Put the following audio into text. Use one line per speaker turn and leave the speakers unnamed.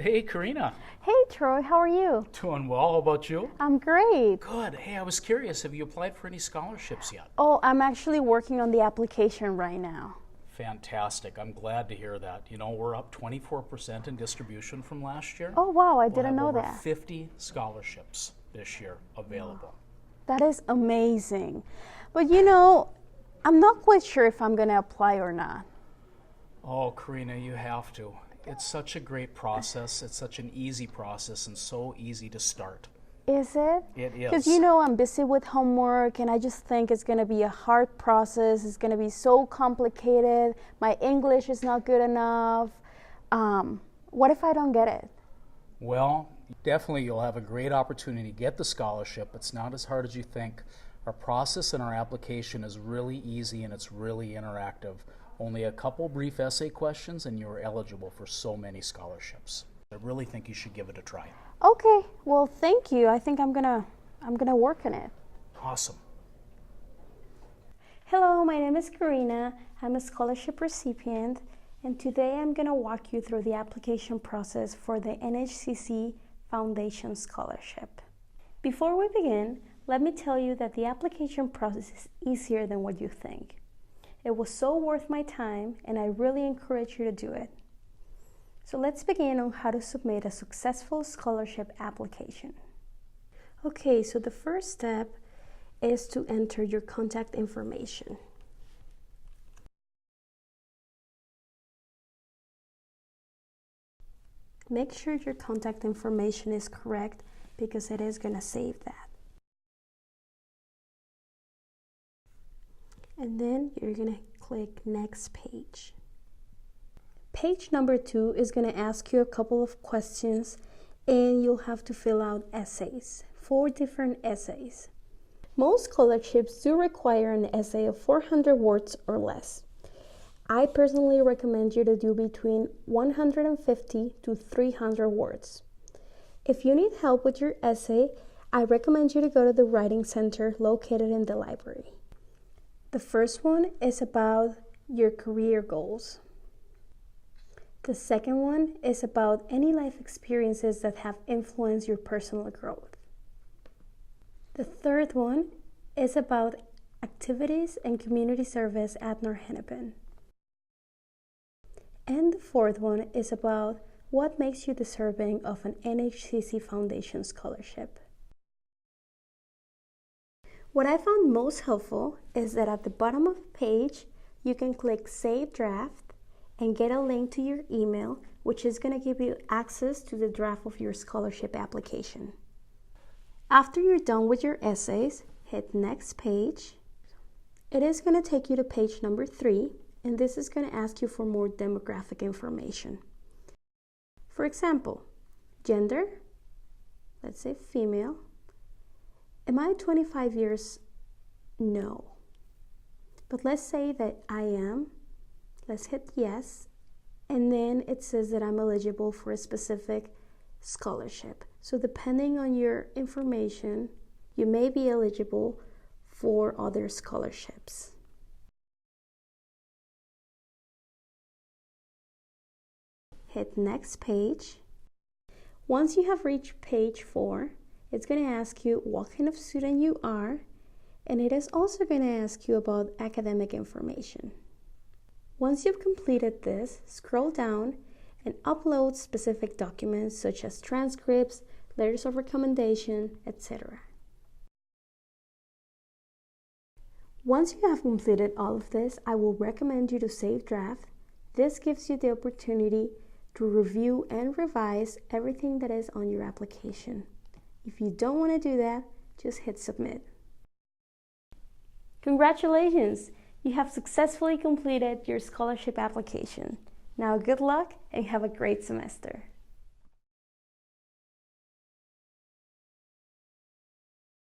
Hey, Karina.
Hey Troy, how are you?
Doing well. How about you?
I'm great.
Good. Hey, I was curious. Have you applied for any scholarships yet?
Oh, I'm actually working on the application right now.
Fantastic. I'm glad to hear that. You know, we're up 24% in distribution from last year.
Oh wow, I
We'll
didn't
have
know
over
that.
50 scholarships this year available.
That is amazing. But I'm not quite sure if I'm gonna apply or not.
Oh, Karina, you have to. It's such a great process. It's such an easy process and so easy to start.
Is it?
It
Because
is.
I'm busy with homework and I just think it's gonna be a hard process. It's gonna be so complicated. My English is not good enough. What if I don't get it?
Well, definitely you'll have a great opportunity to get the scholarship. It's not as hard as you think. Our process and our application is really easy and it's really interactive. Only a couple brief essay questions and you're eligible for so many scholarships. I really think you should give it a try.
Okay, well thank you. I think I'm gonna work on it.
Awesome.
Hello, my name is Karina. I'm a scholarship recipient, and today I'm going to walk you through the application process for the NHCC Foundation Scholarship. Before we begin, let me tell you that the application process is easier than what you think. It was so worth my time, and I really encourage you to do it. So let's begin on how to submit a successful scholarship application. Okay, so the first step is to enter your contact information. Make sure your contact information is correct because it is going to save that. And then you're going to click next page. Page number 2 is going to ask you a couple of questions and you'll have to fill out essays, 4 different essays. Most scholarships do require an essay of 400 words or less. I personally recommend you to do between 150 to 300 words. If you need help with your essay, I recommend you to go to the writing center located in the library. The first one is about your career goals. The second one is about any life experiences that have influenced your personal growth. The third one is about activities and community service at North Hennepin. And the fourth one is about what makes you deserving of an NHCC Foundation scholarship. What I found most helpful is that at the bottom of the page, you can click Save Draft and get a link to your email, which is going to give you access to the draft of your scholarship application. After you're done with your essays, hit Next Page. It is going to take you to page number 3, and this is going to ask you for more demographic information. For example, gender, let's say female. Am I 25 years? No. But let's say that I am. Let's hit yes. And then it says that I'm eligible for a specific scholarship. So depending on your information, you may be eligible for other scholarships. Hit next page. Once you have reached page 4, it's going to ask you what kind of student you are, and it is also going to ask you about academic information. Once you've completed this, scroll down and upload specific documents such as transcripts, letters of recommendation, etc. Once you have completed all of this, I will recommend you to save draft. This gives you the opportunity to review and revise everything that is on your application. If you don't want to do that, just hit submit. Congratulations! You have successfully completed your scholarship application. Now good luck and have a great semester.